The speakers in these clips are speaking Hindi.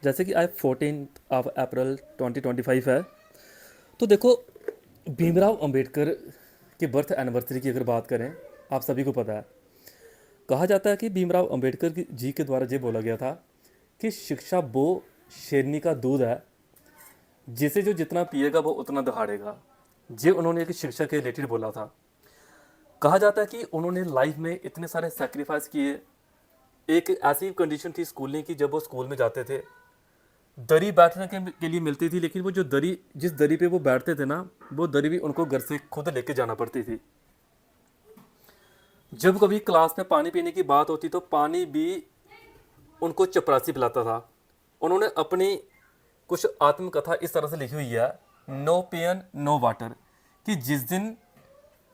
जैसे कि आज 14 अप्रैल 2025 है। तो देखो, भीमराव अंबेडकर की बर्थ एनिवर्सरी की अगर बात करें, आप सभी को पता है, कहा जाता है कि भीमराव अंबेडकर जी के द्वारा ये बोला गया था कि शिक्षा वो शेरनी का दूध है जिसे जो जितना पिएगा वो उतना दहाड़ेगा। ये उन्होंने एक शिक्षा के रिलेटेड बोला था। कहा जाता है कि उन्होंने लाइफ में इतने सारे सेक्रीफाइस किए। एक ऐसी कंडीशन थी स्कूलिंग की, जब वो स्कूल में जाते थे दरी बैठने के लिए मिलती थी, लेकिन वो जो दरी, जिस दरी पे वो बैठते थे ना, वो दरी भी उनको घर से खुद लेके जाना पड़ती थी। जब कभी क्लास में पानी पीने की बात होती तो पानी भी उनको चपरासी पिलाता था। उन्होंने अपनी कुछ आत्मकथा इस तरह से लिखी हुई है, नो पियन नो वाटर, कि जिस दिन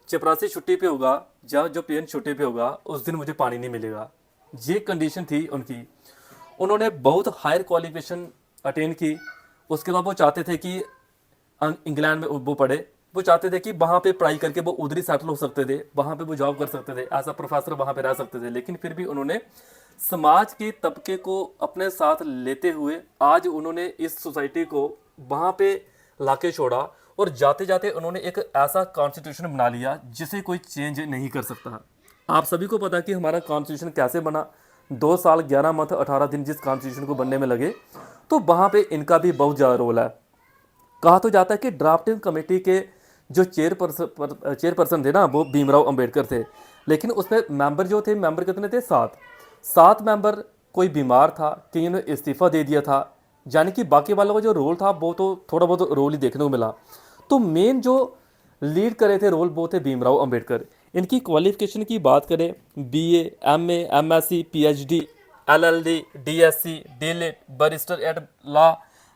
चपरासी छुट्टी पे होगा या जो पियन छुट्टी पे होगा उस दिन मुझे पानी नहीं मिलेगा। ये कंडीशन थी उनकी। उन्होंने बहुत हायर क्वालिफिकेशन अटेन की। उसके बाद वो चाहते थे कि इंग्लैंड में वो पढ़े। वो चाहते थे कि वहाँ पे पढ़ाई करके वो उधर ही सेटल हो सकते थे, वहाँ पे वो जॉब कर सकते थे, एज अ प्रोफेसर वहाँ पे रह सकते थे। लेकिन फिर भी उन्होंने समाज के तबके को अपने साथ लेते हुए आज उन्होंने इस सोसाइटी को वहाँ पे लाके छोड़ा, और जाते जाते उन्होंने एक ऐसा कॉन्स्टिट्यूशन बना लिया जिसे कोई चेंज नहीं कर सकता। आप सभी को पता है कि हमारा कॉन्स्टिट्यूशन कैसे बना। 2 साल 11 मंथ 18 दिन जिस कॉन्स्टिट्यूशन को बनने में लगे, तो वहाँ पे इनका भी बहुत ज़्यादा रोल है। कहा तो जाता है कि ड्राफ्टिंग कमेटी के जो चेयरपर्सन थे ना, वो भीमराव अंबेडकर थे। लेकिन उसमें मेंबर जो थे, मेंबर कितने थे? 7 मेंबर। कोई बीमार था, कईयों ने इस्तीफा दे दिया था, यानी कि बाकी वालों का जो रोल था वो तो थोड़ा बहुत रोल ही देखने को मिला। तो मेन जो लीड करे थे रोल वो थे भीमराव अंबेडकर। इनकी क्वालिफिकेशन की बात करें, BA, MA, MSc, PhD, LLD, DSc, DLitt, barrister at law,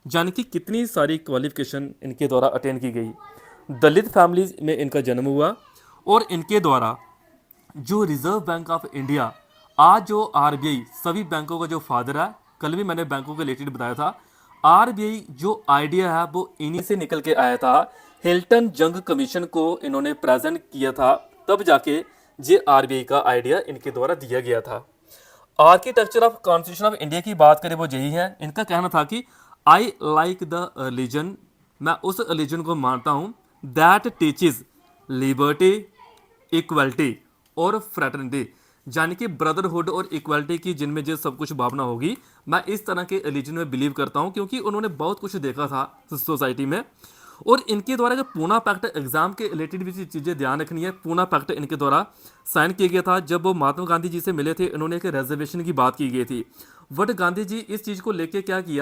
यानी कि कितनी सारी क्वालिफिकेशन इनके द्वारा अटेंड की गई। दलित फैमिलीज में इनका जन्म हुआ, और इनके द्वारा जो रिजर्व बैंक ऑफ इंडिया, आज जो आरबीआई, सभी बैंकों का जो फादर है, कल भी मैंने बैंकों के रिलेटेड बताया था, आरबीआई जो आइडिया है वो इन्हीं से निकल के आया था। हिल्टन जंग कमीशन को इन्होंने प्रेजेंट किया था, तब जाके ये आरबीआई का आइडिया इनके द्वारा दिया गया था। Architecture of constitution of India की बात करें, वो यही है। इनका कहना था कि आई लाइक द रिलीजन, मैं उस रिलीजन को मानता हूँ दैट टीचेज लिबर्टी, इक्वलिटी और फ्रेटर्निटी, यानी कि ब्रदरहुड और इक्वलिटी की, जिनमें जो सब कुछ भावना होगी, मैं इस तरह के रिलीजन में बिलीव करता हूँ, क्योंकि उन्होंने बहुत कुछ देखा था सोसाइटी में। और इनके द्वारा जो पूना पैक्ट, एग्जाम के रिलेटेड भी चीज़ें ध्यान रखनी है। पूना पैक्ट इनके द्वारा साइन किया गया था। जब वो महात्मा गांधी जी से मिले थे, इन्होंने एक रिजर्वेशन की बात की गई थी, बट गांधी जी इस चीज़ को लेके क्या किया,